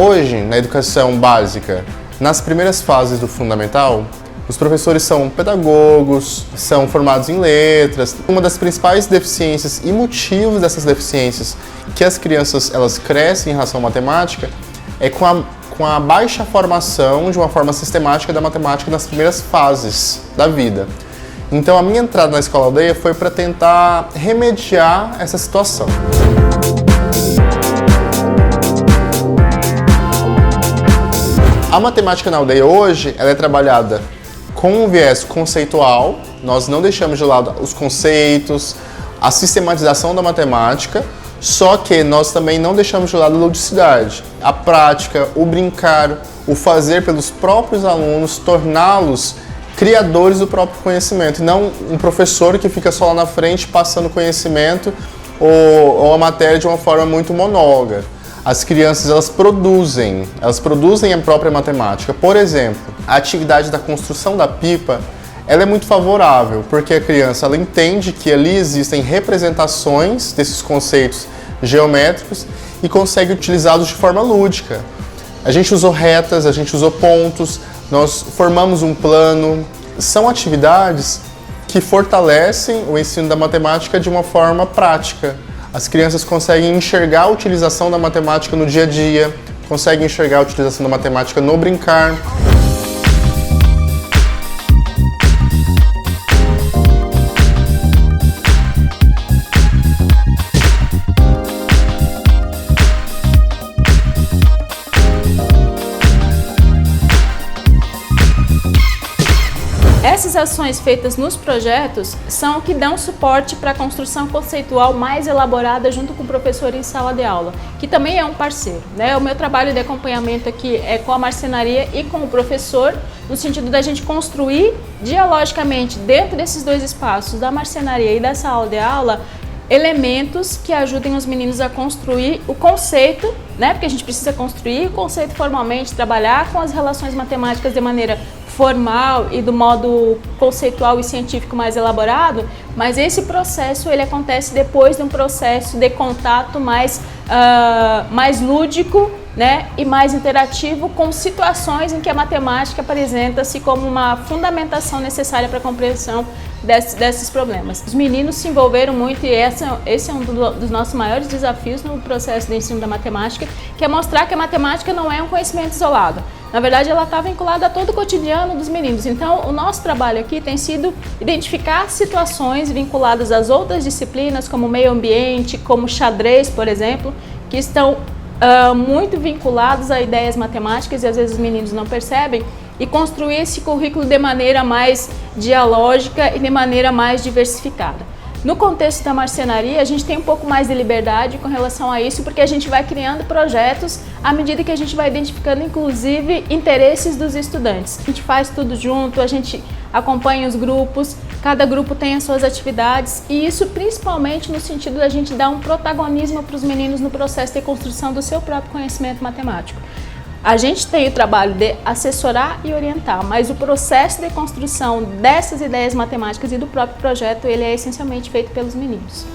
Hoje, na educação básica, nas primeiras fases do fundamental, os professores são pedagogos, são formados em letras. Uma das principais deficiências e motivos dessas deficiências que as crianças elas crescem em relação à matemática é com a baixa formação de uma forma sistemática da matemática nas primeiras fases da vida. Então a minha entrada na Escola Aldeia foi para tentar remediar essa situação. A matemática na aldeia hoje ela é trabalhada com um viés conceitual, nós não deixamos de lado os conceitos, a sistematização da matemática, só que nós também não deixamos de lado a ludicidade, a prática, o brincar, o fazer pelos próprios alunos, torná-los criadores do próprio conhecimento, e não um professor que fica só lá na frente passando conhecimento ou a matéria de uma forma muito monóloga. As crianças elas produzem a própria matemática. Por exemplo, a atividade da construção da pipa ela é muito favorável, porque a criança ela entende que ali existem representações desses conceitos geométricos e consegue utilizá-los de forma lúdica. A gente usou retas, a gente usou pontos, nós formamos um plano. São atividades que fortalecem o ensino da matemática de uma forma prática. As crianças conseguem enxergar a utilização da matemática no dia a dia, conseguem enxergar a utilização da matemática no brincar. Essas ações feitas nos projetos são o que dão suporte para a construção conceitual mais elaborada junto com o professor em sala de aula, que também é um parceiro, né? O meu trabalho de acompanhamento aqui é com a marcenaria e com o professor, no sentido da gente construir dialogicamente dentro desses dois espaços, da marcenaria e da sala de aula, elementos que ajudem os meninos a construir o conceito, né? Porque a gente precisa construir o conceito formalmente, trabalhar com as relações matemáticas de maneira formal e do modo conceitual e científico mais elaborado, mas esse processo ele acontece depois de um processo de contato mais lúdico, né, e mais interativo com situações em que a matemática apresenta-se como uma fundamentação necessária para a compreensão desses problemas. Os meninos se envolveram muito e esse é um dos nossos maiores desafios no processo de ensino da matemática, que é mostrar que a matemática não é um conhecimento isolado. Na verdade, ela está vinculada a todo o cotidiano dos meninos. Então, o nosso trabalho aqui tem sido identificar situações vinculadas às outras disciplinas, como meio ambiente, como xadrez, por exemplo, que estão muito vinculados a ideias matemáticas e às vezes os meninos não percebem, e construir esse currículo de maneira mais dialógica e de maneira mais diversificada. No contexto da marcenaria, a gente tem um pouco mais de liberdade com relação a isso, porque a gente vai criando projetos à medida que a gente vai identificando, inclusive, interesses dos estudantes. A gente faz tudo junto, a gente acompanha os grupos, cada grupo tem as suas atividades, e isso principalmente no sentido da gente dar um protagonismo para os meninos no processo de construção do seu próprio conhecimento matemático. A gente tem o trabalho de assessorar e orientar, mas o processo de construção dessas ideias matemáticas e do próprio projeto, ele é essencialmente feito pelos meninos.